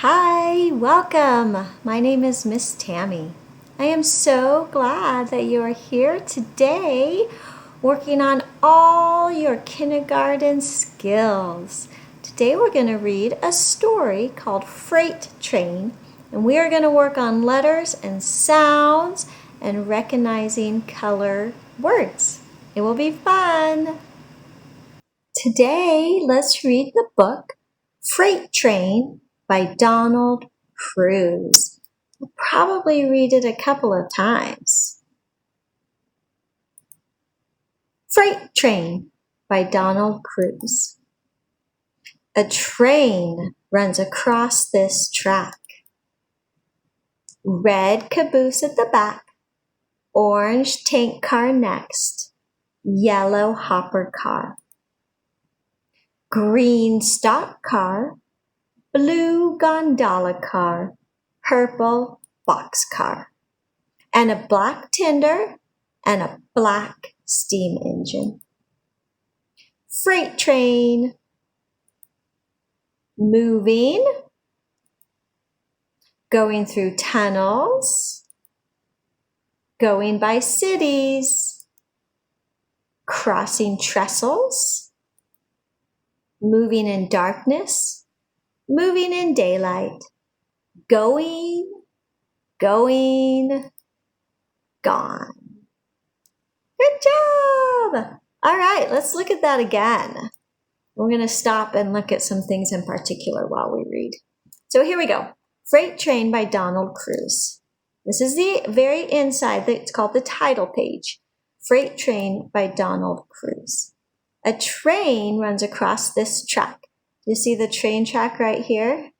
Hi, welcome. My name is Miss Tami. I am so glad that you are here today working on all your kindergarten skills. Today we're going to read a story called Freight Train, and we are going to work on letters and sounds and recognizing color words. It will be fun. Today, let's read the book Freight Train by Donald Cruz. We'll probably read it a couple of times. Freight Train by Donald Cruz. A train runs across this track. Red caboose at the back, orange tank car next, yellow hopper car. Green stock car, blue gondola car, purple boxcar, and a black tender and a black steam engine. Freight train, moving, going through tunnels, going by cities, crossing trestles, moving in darkness, moving in daylight, going, gone. Good job! All right, let's look at that again. We're going to stop and look at some things in particular while we read. So here we go. Freight Train by Donald Cruz. This is the very inside, it's called the title page. Freight Train by Donald Cruz. A train runs across this track. You see the train track right here?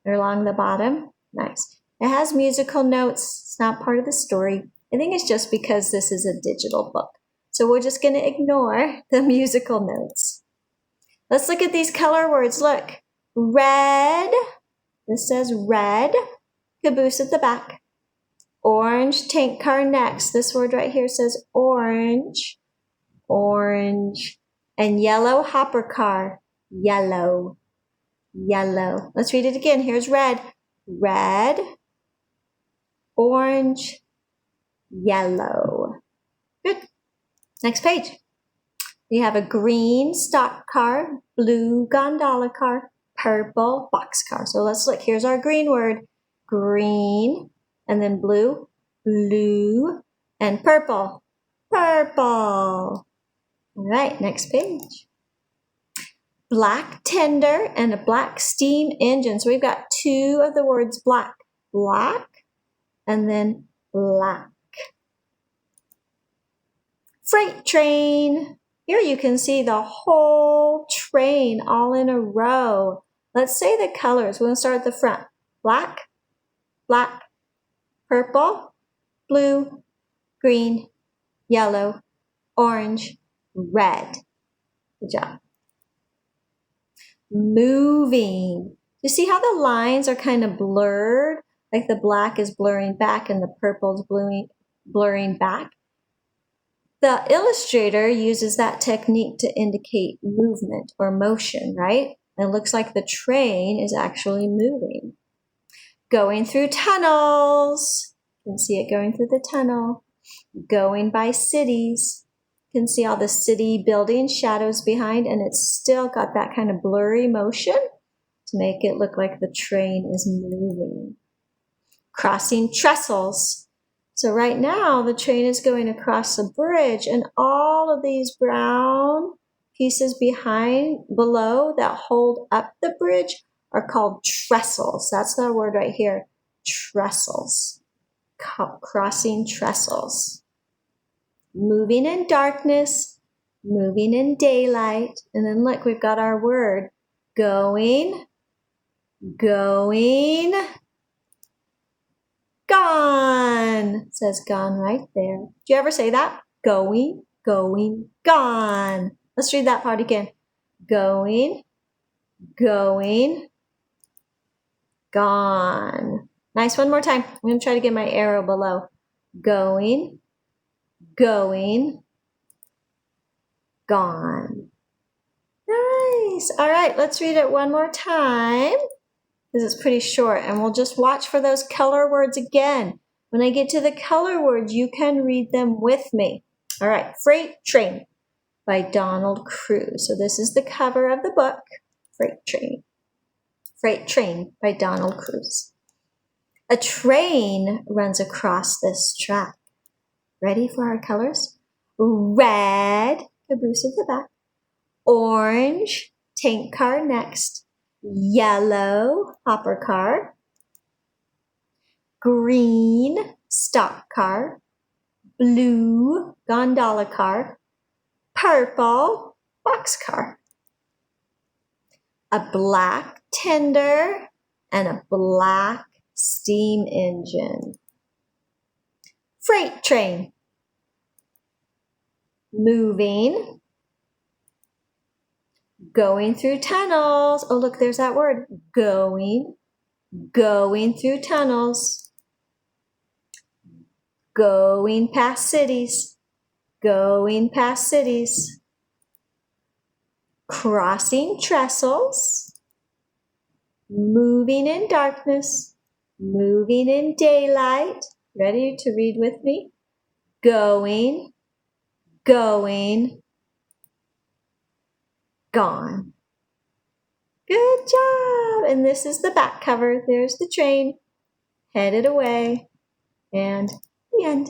Or along the bottom? Nice. It has musical notes. It's not part of the story. I think it's just because this is a digital book. So we're just going to ignore the musical notes. Let's look at these color words. Look. Red. This says red. Caboose at the back. Orange tank car next. This word right here says orange. Orange. And yellow hopper car. Yellow. Yellow. Let's read it again. Here's red. Red. Orange. Yellow. Good. Next page. We have a green stock car, blue gondola car, purple boxcar. So let's look. Here's our green word. Green. And then blue. Blue. And purple. Purple. All right, next page. Black tender and a black steam engine. So we've got two of the words black. Black and then black. Freight train. Here you can see the whole train all in a row. Let's say the colors. We're going to start at the front. Black, black, purple, blue, green, yellow, orange, red. Good job. Moving. You see how the lines are kind of blurred? Like the black is blurring back and the purple is blurring back. The illustrator uses that technique to indicate movement or motion, right? It looks like the train is actually moving. Going through tunnels. You can see it going through the tunnel. Going by cities. You can see all the city building shadows behind, and it's still got that kind of blurry motion to make it look like the train is moving. Crossing trestles. So right now the train is going across a bridge, and all of these brown pieces below that hold up the bridge are called trestles. That's the word right here, trestles. Crossing trestles. Moving in darkness, moving in daylight. And then look, we've got our word. Going, gone. It says gone right there. Do you ever say that? Going, gone. Let's read that part again. Going, gone. Nice, one more time. I'm going to try to get my arrow below. Going, gone. Nice. All right, let's read it one more time. because it's pretty short. And we'll just watch for those color words again. When I get to the color words, you can read them with me. All right, Freight Train by Donald Cruz. So this is the cover of the book, Freight Train. Freight Train by Donald Cruz. A train runs across this track. Ready for our colors? Red, caboose at the back. Orange, tank car next. Yellow, hopper car. Green, stock car. Blue, gondola car. Purple, boxcar. A black tender and a black steam engine. Freight train. Moving. Going through tunnels. Oh, look, there's that word. Going through tunnels. Going past cities. Going past cities. Crossing trestles. Moving in darkness. Moving in daylight. Ready to read with me? Going, gone. Good job. And this is the back cover. There's the train headed away. And the end.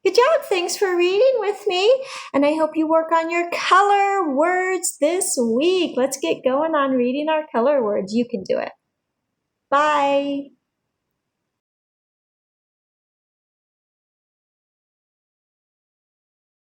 Good job. Thanks for reading with me. And I hope you work on your color words this week. Let's get going on reading our color words. You can do it. Bye.